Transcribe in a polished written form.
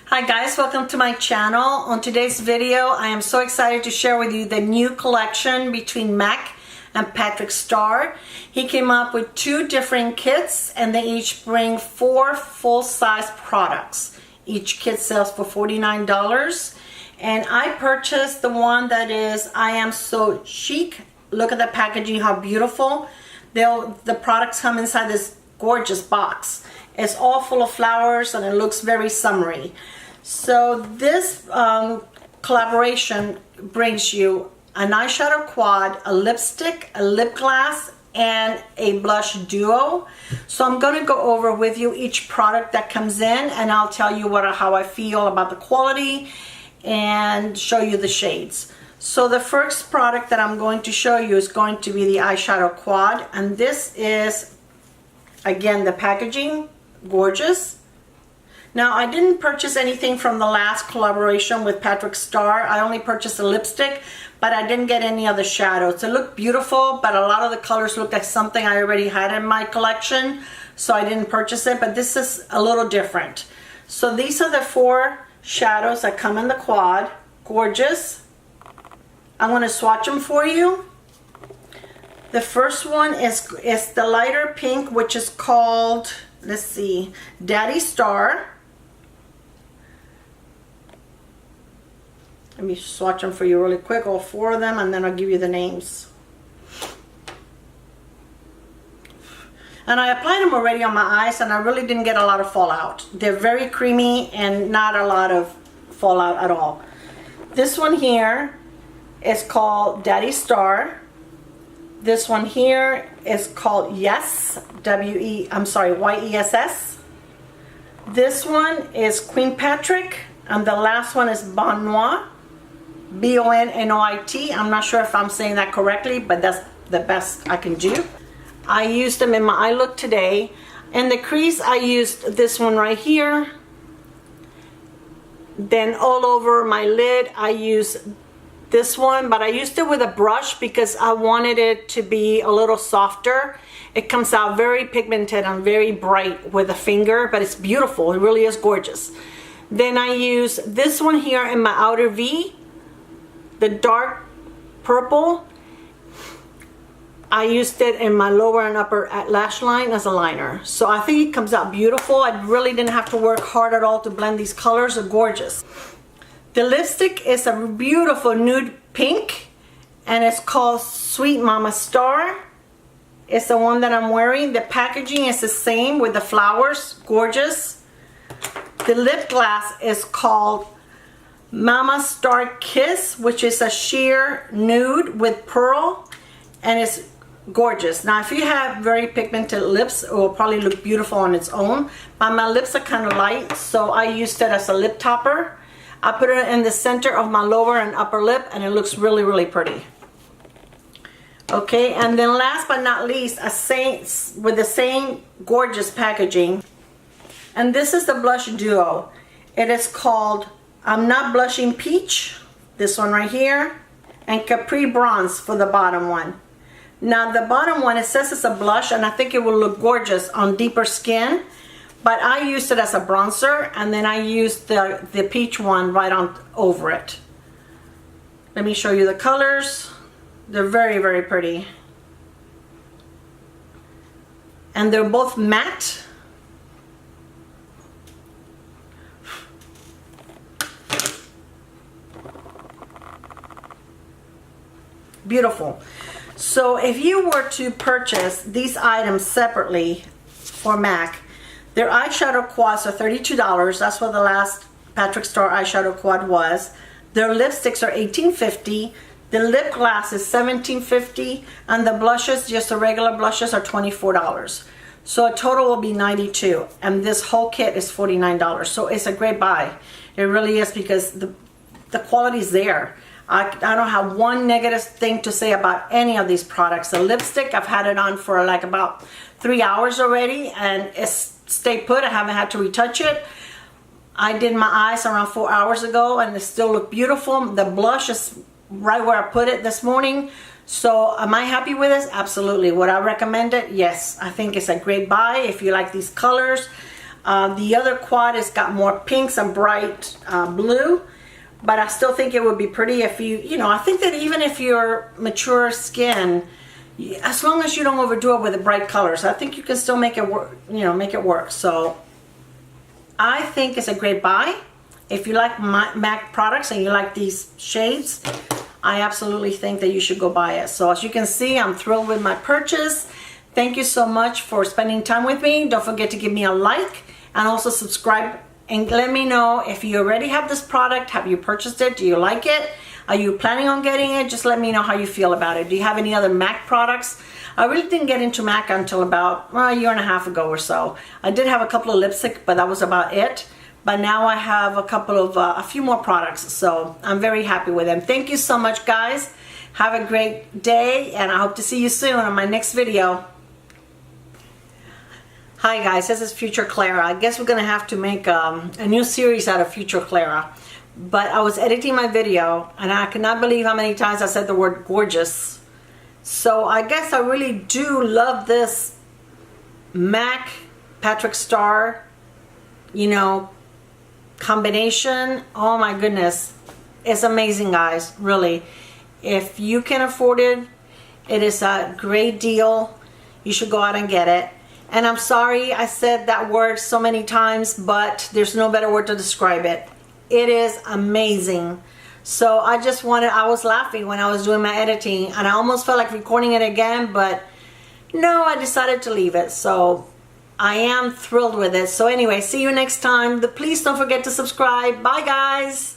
Hi guys, welcome to my channel. On today's video, I am so excited to share with you the new collection between MAC and Patrick Starr. He came up with 2 different kits and they each bring 4 full-size products. Each kit sells for $49 and I purchased the one that is I Am So Chic. Look at the packaging, how beautiful. The products come inside this gorgeous box. It's all full of flowers and it looks very summery. So this collaboration brings you an eyeshadow quad, a lipstick, a lip gloss, and a blush duo. So I'm going to go over with you each product that comes in and I'll tell you how I feel about the quality and show you the shades. So the first product that I'm going to show you is going to be the eyeshadow quad, and this is, again, the packaging. Gorgeous. Now I didn't purchase anything from the last collaboration with Patrick Starr. I only purchased a lipstick, but I didn't get any of the shadows. It looked beautiful, but a lot of the colors looked like something I already had in my collection, so I didn't purchase it, but this is a little different. So these are the 4 shadows that come in the quad. Gorgeous. I'm going to swatch them for you. The first one is the lighter pink, which is called, let's see, Daddy Star. Let me swatch them for you really quick, all 4 of them, and then I'll give you the names. And I applied them already on my eyes and I really didn't get a lot of fallout. They're very creamy and not a lot of fallout at all. This one here is called Daddy Star. This one here is called Yes, Y-E-S-S. This one is Queen Patrick, and the last one is Bon Noir, B-O-N-N-O-I-T. I'm not sure if I'm saying that correctly, but that's the best I can do. I used them in my eye look today. In the crease, I used this one right here. Then all over my lid, I used this one, but I used it with a brush because I wanted it to be a little softer. It comes out very pigmented and very bright with a finger, but it's beautiful. It really is gorgeous. Then I use this one here in my outer V, the dark purple. I used it in my lower and upper lash line as a liner. So I think it comes out beautiful. I really didn't have to work hard at all to blend these colors. They're gorgeous. The lipstick is a beautiful nude pink and it's called Sweet Mama Star. It's the one that I'm wearing. The packaging is the same with the flowers. Gorgeous. The lip gloss is called Mama Star Kiss, which is a sheer nude with pearl, and it's gorgeous. Now if you have very pigmented lips, it will probably look beautiful on its own, but my lips are kind of light, so I used it as a lip topper. I put it in the center of my lower and upper lip and it looks really, really pretty. Okay, and then last but not least, with the same gorgeous packaging. And this is the blush duo. It is called I'm Not Blushing Peach, this one right here, and Capri Bronze for the bottom one. Now the bottom one, it says it's a blush and I think it will look gorgeous on deeper skin. But I used it as a bronzer and then I used the peach one right on over it. Let me show you the colors. They're very, very pretty. And they're both matte. Beautiful. So if you were to purchase these items separately for MAC, their eyeshadow quads are $32. That's what the last Patrick Starr eyeshadow quad was. Their lipsticks are $18.50. The lip gloss is $17.50. And the blushes, just the regular blushes, are $24. So a total will be $92. And this whole kit is $49. So it's a great buy. It really is, because the quality is there. I don't have one negative thing to say about any of these products. The lipstick, I've had it on for like about 3 hours already and it's stayed put. I haven't had to retouch it. I did my eyes around 4 hours ago and they still look beautiful. The blush is right where I put it this morning. So am I happy with this? Absolutely. Would I recommend it? Yes. I think it's a great buy if you like these colors. The other quad has got more pinks and bright blue, but I still think it would be pretty if I think that even if you're mature skin, as long as you don't overdo it with the bright colors, I think you can still make it work, make it work. So I think it's a great buy. If you like MAC products and you like these shades, I absolutely think that you should go buy it. So as you can see, I'm thrilled with my purchase. Thank you so much for spending time with me. Don't forget to give me a like and also subscribe and let me know if you already have this product. Have you purchased it? Do you like it? Are you planning on getting it? Just let me know how you feel about it. Do you have any other MAC products? I really didn't get into MAC until about a year and a half ago or so. I did have a couple of lipstick, but that was about it. But now I have a few more products, so I'm very happy with them. Thank you so much, guys. Have a great day, and I hope to see you soon on my next video. Hi guys, this is Future Clara. I guess we're gonna have to make a new series out of Future Clara. But I was editing my video and I cannot believe how many times I said the word gorgeous. So I guess I really do love this MAC Patrick Starr, combination. Oh my goodness. It's amazing, guys, really. If you can afford it, it is a great deal. You should go out and get it. And I'm sorry I said that word so many times, but there's no better word to describe it. It is amazing. So I was laughing when I was doing my editing and I almost felt like recording it again, but no, I decided to leave it. So I am thrilled with it. So anyway, see you next time. Please don't forget to subscribe. Bye guys.